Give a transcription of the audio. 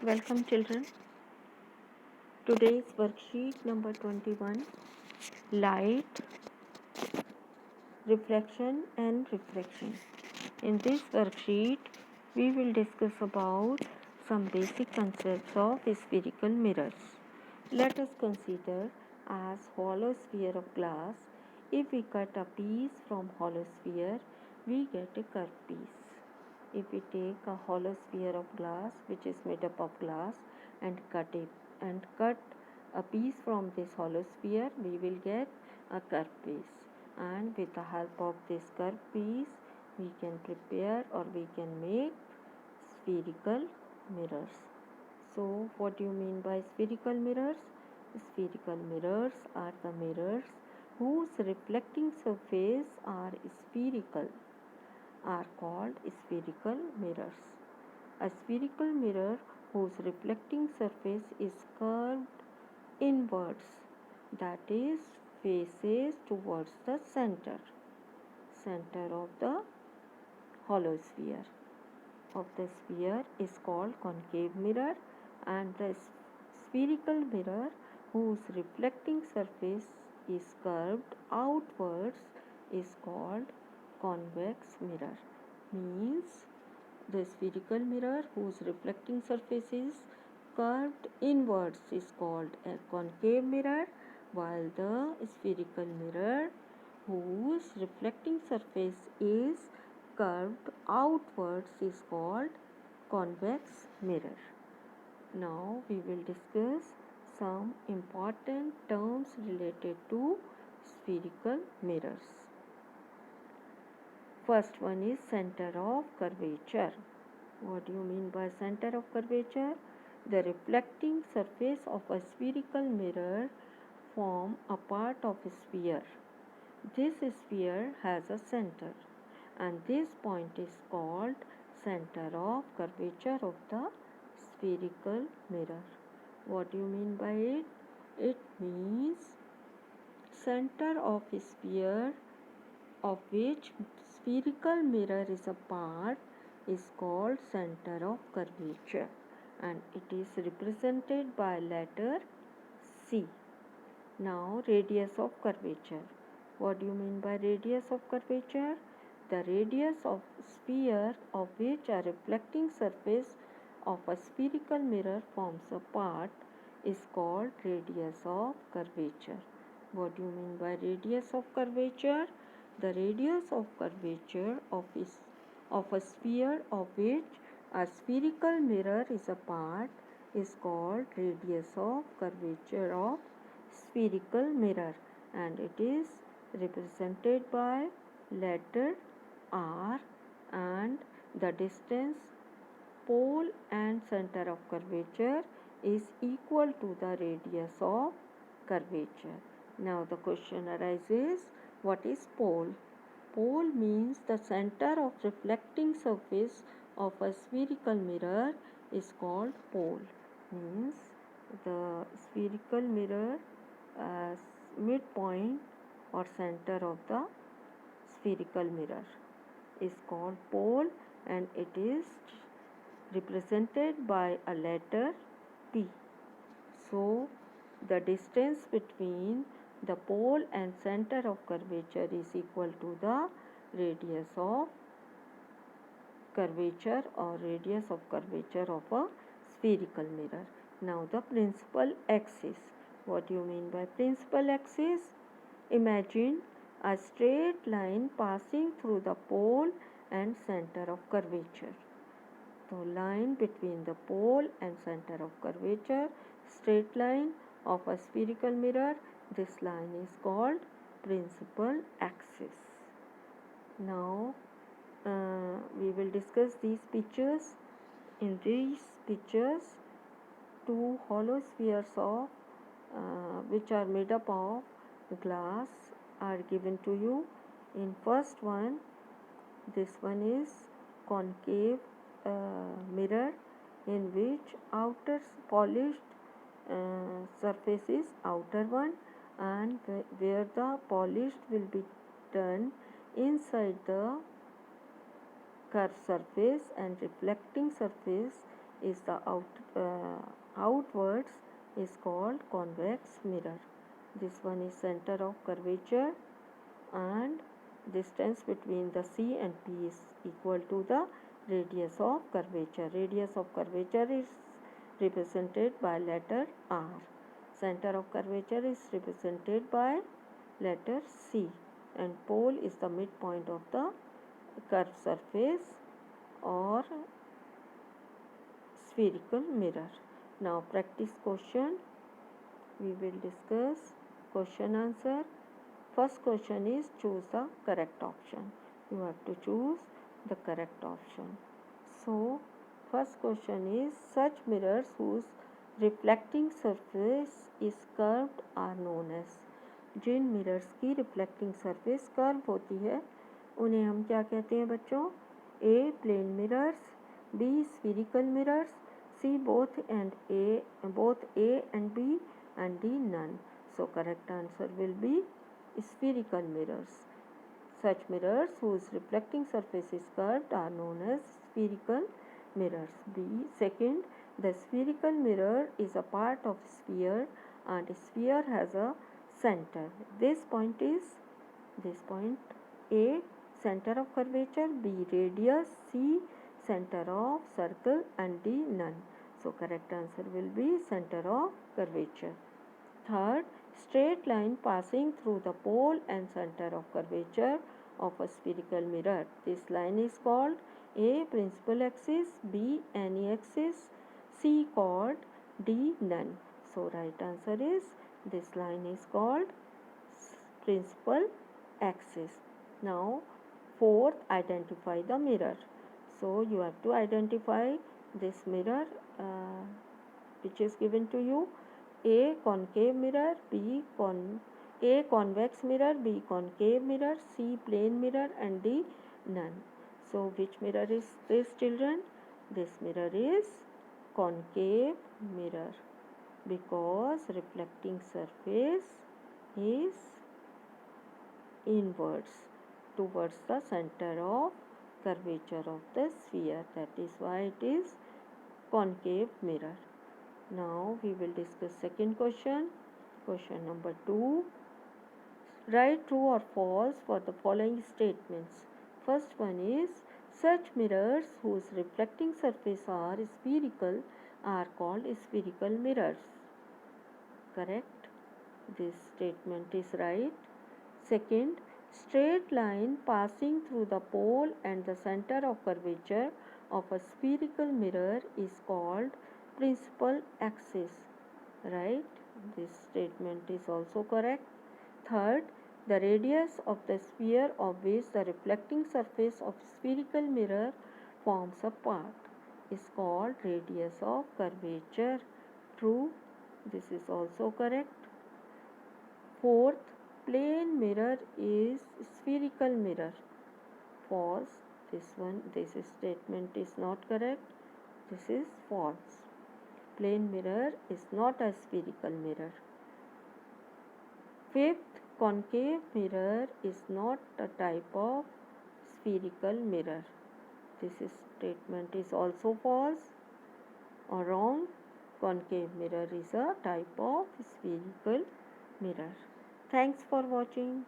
Welcome children. Today's worksheet number 21, light, reflection and refraction. In this worksheet, we will discuss about some basic concepts of spherical mirrors. Let us consider as hollow sphere of glass. If we cut a piece from hollow sphere, we get a curved piece. If we take a hollow sphere of glass which is made up of glass and cut a piece from this hollow sphere, we will get a curved piece, and with the help of this curved piece we can prepare or we can make spherical mirrors. So what do you mean by spherical mirrors? Spherical mirrors are the mirrors whose reflecting surface are spherical are called spherical mirrors. A spherical mirror whose reflecting surface is curved inwards, that is, faces towards the center of the hollow sphere is called concave mirror, and the spherical mirror whose reflecting surface is curved outwards is called convex mirror. Means the spherical mirror whose reflecting surface is curved inwards is called a concave mirror, while the spherical mirror whose reflecting surface is curved outwards is called convex mirror. Now we will discuss some important terms related to spherical mirrors. First one is center of curvature. What do you mean by center of curvature? The reflecting surface of a spherical mirror form a part of a sphere. This sphere has a center, and this point is called center of curvature of the spherical mirror. What do you mean by it? It means center of a sphere of which spherical mirror is a part is called center of curvature, and it is represented by letter C. Now radius of curvature. What do you mean by radius of curvature? The radius of sphere of which a reflecting surface of a spherical mirror forms a part is called radius of curvature. What do you mean by radius of curvature? The radius of curvature of a sphere of which a spherical mirror is a part is called radius of curvature of spherical mirror, and it is represented by letter R, and the distance pole and center of curvature is equal to the radius of curvature. Now the question arises, what is pole? Pole means the center of reflecting surface of a spherical mirror is called pole. Means the spherical mirror as midpoint or center of the spherical mirror is called pole, and it is represented by a letter P. So the distance between the pole and center of curvature is equal to the radius of curvature or radius of curvature of a spherical mirror. Now the principal axis. What do you mean by principal axis? Imagine a straight line passing through the pole and center of curvature. So line between the pole and center of curvature, straight line of a spherical mirror, this line is called principal axis. Now we will discuss these pictures. In these pictures, two hollow spheres of which are made up of glass are given to you. In first one, this one is concave mirror in which outer polished surface is outer one, and where the polished will be done inside the curved surface, and reflecting surface is the outwards is called convex mirror. This one is center of curvature, and distance between the C and P is equal to the radius of curvature. Radius of curvature is represented by letter R. Center of curvature is represented by letter C, and pole is the midpoint of the curved surface or spherical mirror. Now practice question. We will discuss question answer. First question is choose the correct option. You have to choose the correct option. So first question is such mirrors whose reflecting surface is curved are known as. जिन mirrors की reflecting surface curve होती है उन्हें हम क्या कहते हैं बच्चों? A plane mirrors, B spherical mirrors, C both A and B, and D none. So correct answer will be spherical mirrors. Such mirrors whose reflecting surface is curved are known as spherical mirrors. B. Second, the spherical mirror is a part of sphere, and sphere has a center. This point A, center of curvature, B, radius, C, center of circle, and D, none. So correct answer will be center of curvature. Third, straight line passing through the pole and center of curvature of a spherical mirror. This line is called A, principal axis, B, any axis, C, chord, D, none. So right answer is this line is called principal axis. Now fourth, identify the mirror. So you have to identify this mirror which is given to you. A concave mirror, A convex mirror, B concave mirror, C plane mirror, and D none. So which mirror is this, children? This mirror is concave mirror because reflecting surface is inwards towards the center of curvature of the sphere. That is why it is concave mirror. Now we will discuss second question. Question number 2. Write true or false for the following statements. First one is such mirrors whose reflecting surface are spherical are called spherical mirrors. Correct? This statement is right. Second, straight line passing through the pole and the center of curvature of a spherical mirror is called principal axis. Right? This statement is also correct. Third, the radius of the sphere of which the reflecting surface of spherical mirror forms a part is called radius of curvature. True. This is also correct. Fourth, plane mirror is spherical mirror. False. This statement is not correct. This is false. Plane mirror is not a spherical mirror. Fifth, concave mirror is not a type of spherical mirror. This statement is also false or wrong. Concave mirror is a type of spherical mirror. Thanks for watching.